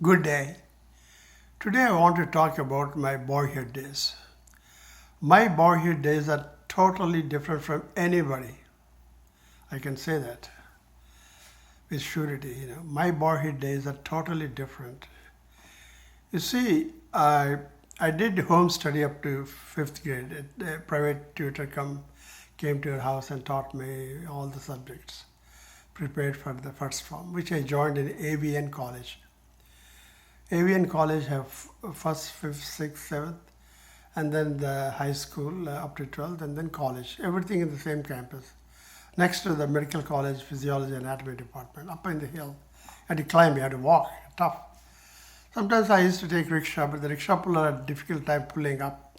Good day. Today I want to talk about my boyhood days. My boyhood days are totally different from anybody. I can say that with surety. My boyhood days are totally different. You see, I did home study up to fifth grade. A private tutor came to our house and taught me all the subjects, prepared for the first form, which I joined in AVN college. AVN college have first, fifth, sixth, seventh, and then the high school up to 12th, and then college. Everything in the same campus. Next to the medical college, physiology and anatomy department, up in the hill. I had to climb, you had to walk, tough. Sometimes I used to take rickshaw, but the rickshaw puller had a difficult time pulling up.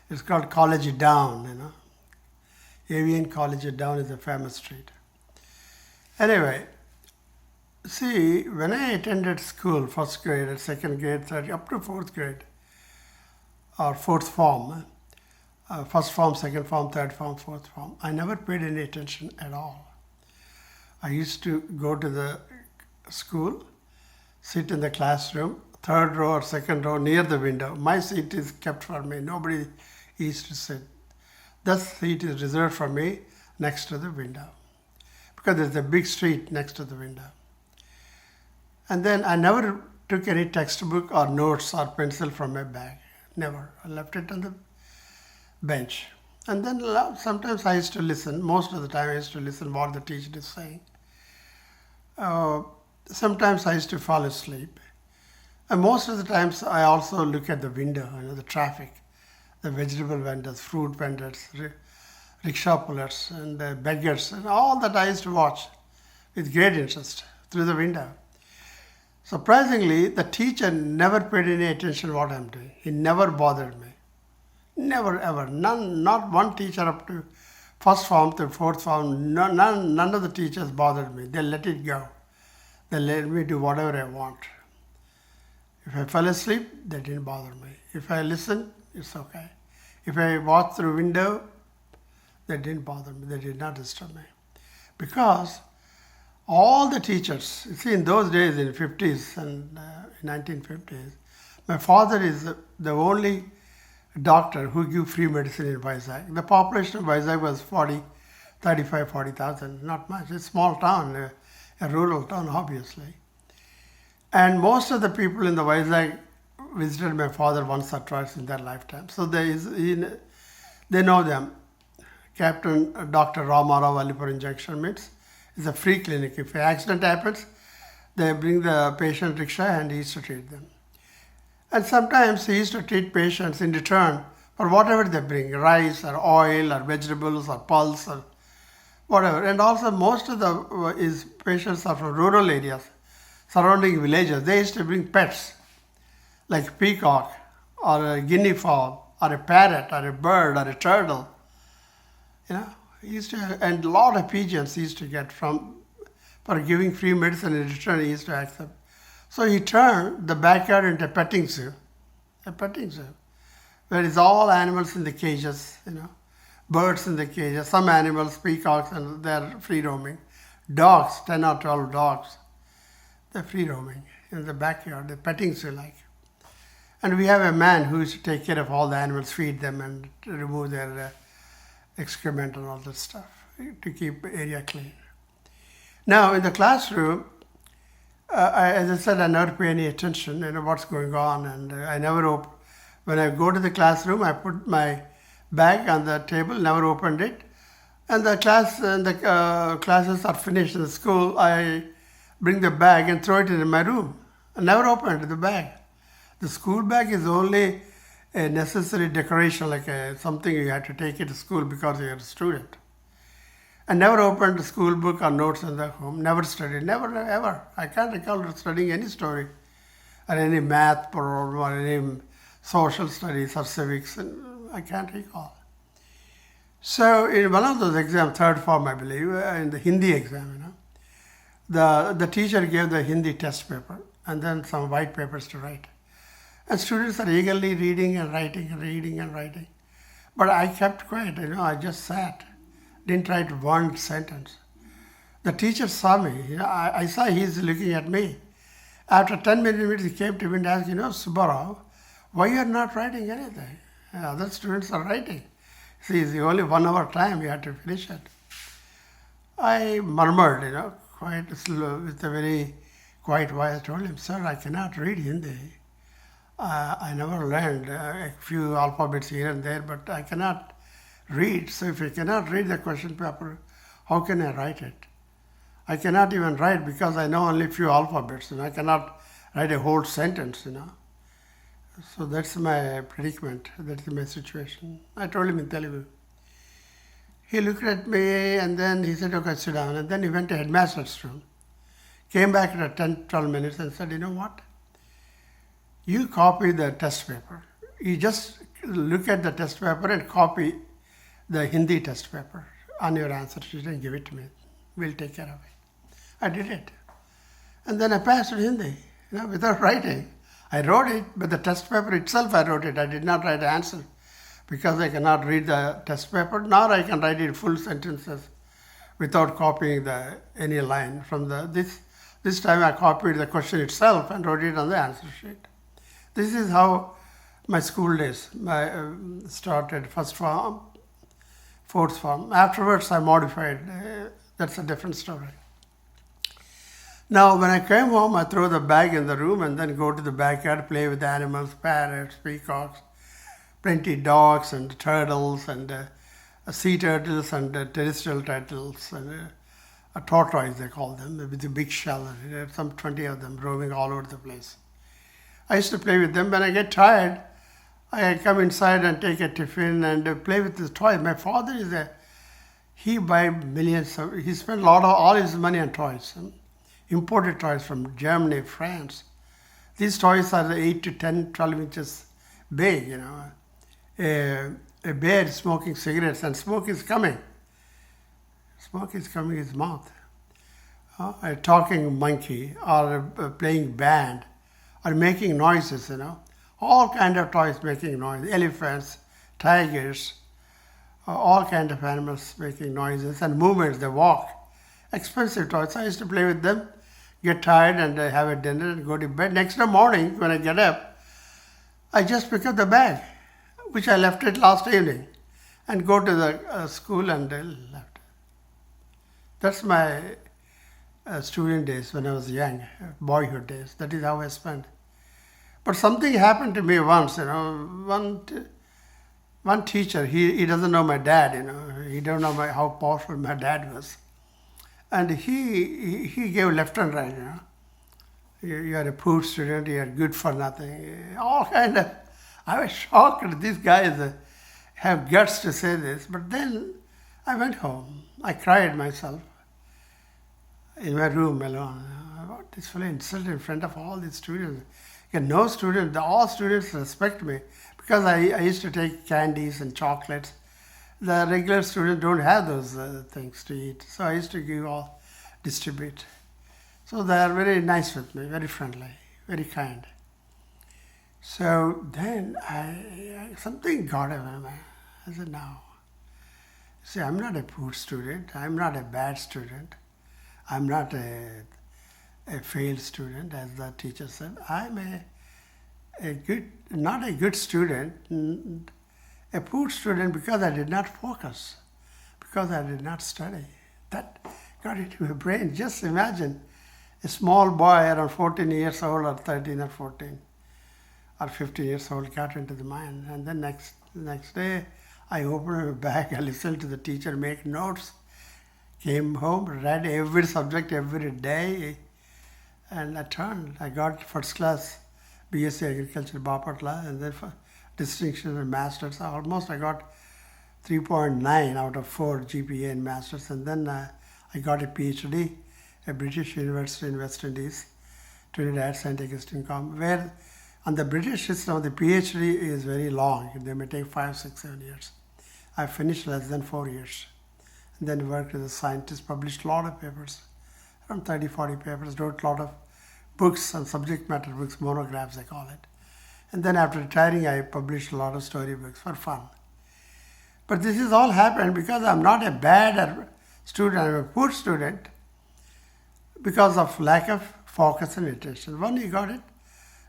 It's called College Down, AVN College Down is a famous street. Anyway, see, when I attended school, first grade, second grade, third, up to fourth grade, or fourth form, first form, second form, third form, fourth form, I never paid any attention at all. I used to go to the school, sit in the classroom, third row or second row near the window. My seat is kept for me. Nobody used to sit. That seat is reserved for me next to the window because there's a big street next to the window. And then I never took any textbook or notes or pencil from my bag. Never. I left it on the bench. And then sometimes I used to listen. Most of the time I used to listen what the teacher is saying. Sometimes I used to fall asleep. And most of the times I also look at the window, the traffic, the vegetable vendors, fruit vendors, rickshaw pullers, and the beggars, and all that I used to watch with great interest through the window. Surprisingly, the teacher never paid any attention to what I'm doing. He never bothered me. Never, ever. Not one teacher up to first form to fourth form, none of the teachers bothered me. They let it go. They let me do whatever I want. If I fell asleep, they didn't bother me. If I listened, it's okay. If I watched through window, they didn't bother me. They did not disturb me. Because all the teachers, you see, in those days, in 50s and 1950s, my father is the only doctor who gave free medicine in Vizag. The population of Vizag was 40,000, not much. It's a small town, a rural town, obviously. And most of the people in the Vizag visited my father once or twice in their lifetime. So they know them. Captain Dr. Ramarao Alipuram Junction means it's a free clinic. If an accident happens, they bring the patient rickshaw and he used to treat them. And sometimes he used to treat patients in return for whatever they bring, rice or oil or vegetables or pulse or whatever. And also most of his patients are from rural areas, surrounding villages. They used to bring pets like peacock or a guinea fowl or a parrot or a bird or a turtle. He used to, and a lot of pigeons he used to get for giving free medicine in return. He used to accept. So he turned the backyard into a petting zoo, where it's all animals in the cages, birds in the cages, some animals, peacocks, and they're free roaming. Dogs, 10 or 12 dogs, they're free roaming in the backyard, the petting zoo like. And we have a man who used to take care of all the animals, feed them and remove their excrement and all that stuff to keep the area clean. Now in the classroom, as I said, I never pay any attention what's going on, and I never when I go to the classroom, I put my bag on the table, never opened it, and the classes are finished in the school. I bring the bag and throw it in my room. I never opened the bag. The school bag is only a necessary decoration, like something you have to take it to school because you're a student. I never opened a school book or notes in the home, never studied, never, ever. I can't recall studying any story or any math or any social studies or civics, and I can't recall. So in one of those exams, third form I believe, in the Hindi exam, the teacher gave the Hindi test paper and then some white papers to write. And students are eagerly reading and writing. But I kept quiet, I just sat, didn't write one sentence. The teacher saw me, I saw he's looking at me. After 10 minutes, he came to me and asked, Subbarao, why you are not writing anything? Other students are writing. See, it's only 1 hour time, you have to finish it. I murmured, quite slow, with a very quiet voice. I told him, sir, I cannot read Hindi. I never learned a few alphabets here and there, but I cannot read. So if I cannot read the question paper, how can I write it? I cannot even write because I know only a few alphabets, I cannot write a whole sentence, So that's my predicament, that's my situation. I told him in Telugu. He looked at me and then he said, okay, sit down. And then he went to headmaster's room. Came back at 10, 12 minutes and said, you know what? You copy the test paper. You just look at the test paper and copy the Hindi test paper on your answer sheet and give it to me. We'll take care of it. I did it. And then I passed in Hindi, without writing. I wrote it, but the test paper itself I wrote it. I did not write the answer because I cannot read the test paper, nor I can write it full sentences without copying any line from this time I copied the question itself and wrote it on the answer sheet. This is how my school days started, first form, fourth form. Afterwards I modified. That's a different story. Now when I came home, I throw the bag in the room and then go to the backyard, play with animals, parrots, peacocks, plenty dogs and turtles and sea turtles and terrestrial turtles and a tortoise they call them, with a big shell. There are some 20 of them roaming all over the place. I used to play with them. When I get tired, I come inside and take a tiffin and play with the toys. My father he buy millions he spent all his money on toys, imported toys from Germany, France. These toys are 8 to 10, 12 inches big, A bear is smoking cigarettes and smoke is coming. Smoke is coming in his mouth. A talking monkey or playing band or making noises, All kind of toys making noise. Elephants, tigers, all kind of animals making noises and movements. They walk. Expensive toys. I used to play with them, get tired and have a dinner and go to bed. Next morning when I get up, I just pick up the bag, which I left it last evening, and go to the school and left. That's my student days when I was young, boyhood days. That is how I spent. But something happened to me once, one teacher, he doesn't know my dad, he don't know how powerful my dad was. And he gave left and right, You are a poor student, you are good for nothing. All kind of, I was shocked these guys have guts to say this. But then I went home. I cried myself in my room alone. What this fellow insulted in front of all these students. No student, all students respect me because I used to take candies and chocolates. The regular students don't have those things to eat. So I used to distribute. So they are very nice with me, very friendly, very kind. So then something got over me. I said, no. See, I'm not a poor student. I'm not a bad student. I'm not a failed student, as the teacher said. I'm not a good student, a poor student because I did not focus, because I did not study. That got into my brain. Just imagine a small boy around 14 years old or 13 or 14 or 15 years old got into the mind. And then next day, I opened my bag, I listened to the teacher make notes, came home, read every subject every day, and I got first class BSc Agriculture Bapatla, and then for distinction and masters. Almost I got 3.9 out of 4 GPA in masters, and then I got a PhD at British University in West Indies, Trinidad, St. Augustine, where on the British system, the PhD is very long. They may take 5, 6, 7 years. I finished less than 4 years. And then worked as a scientist, published a lot of papers, around 30, 40 papers, wrote a lot of books and subject matter books, monographs I call it. And then after retiring, I published a lot of storybooks for fun. But this has all happened because I'm not a bad student, I'm a poor student because of lack of focus and attention. When you got it,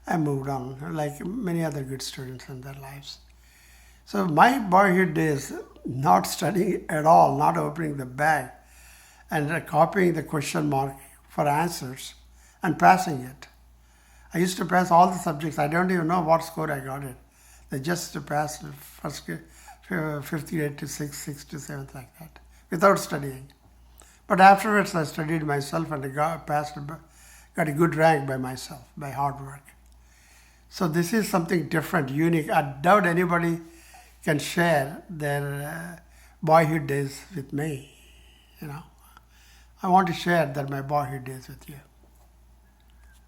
I moved on, like many other good students in their lives. So my boyhood days, not studying at all, not opening the bag, and copying the question mark for answers and passing it. I used to pass all the subjects. I don't even know what score I got it. They just passed first fifth grade to sixth to seventh, like that, without studying. But afterwards, I studied myself and I got a good rank by myself, by hard work. So this is something different, unique. I doubt anybody can share their boyhood days with me. I want to share that my boyhood days with you.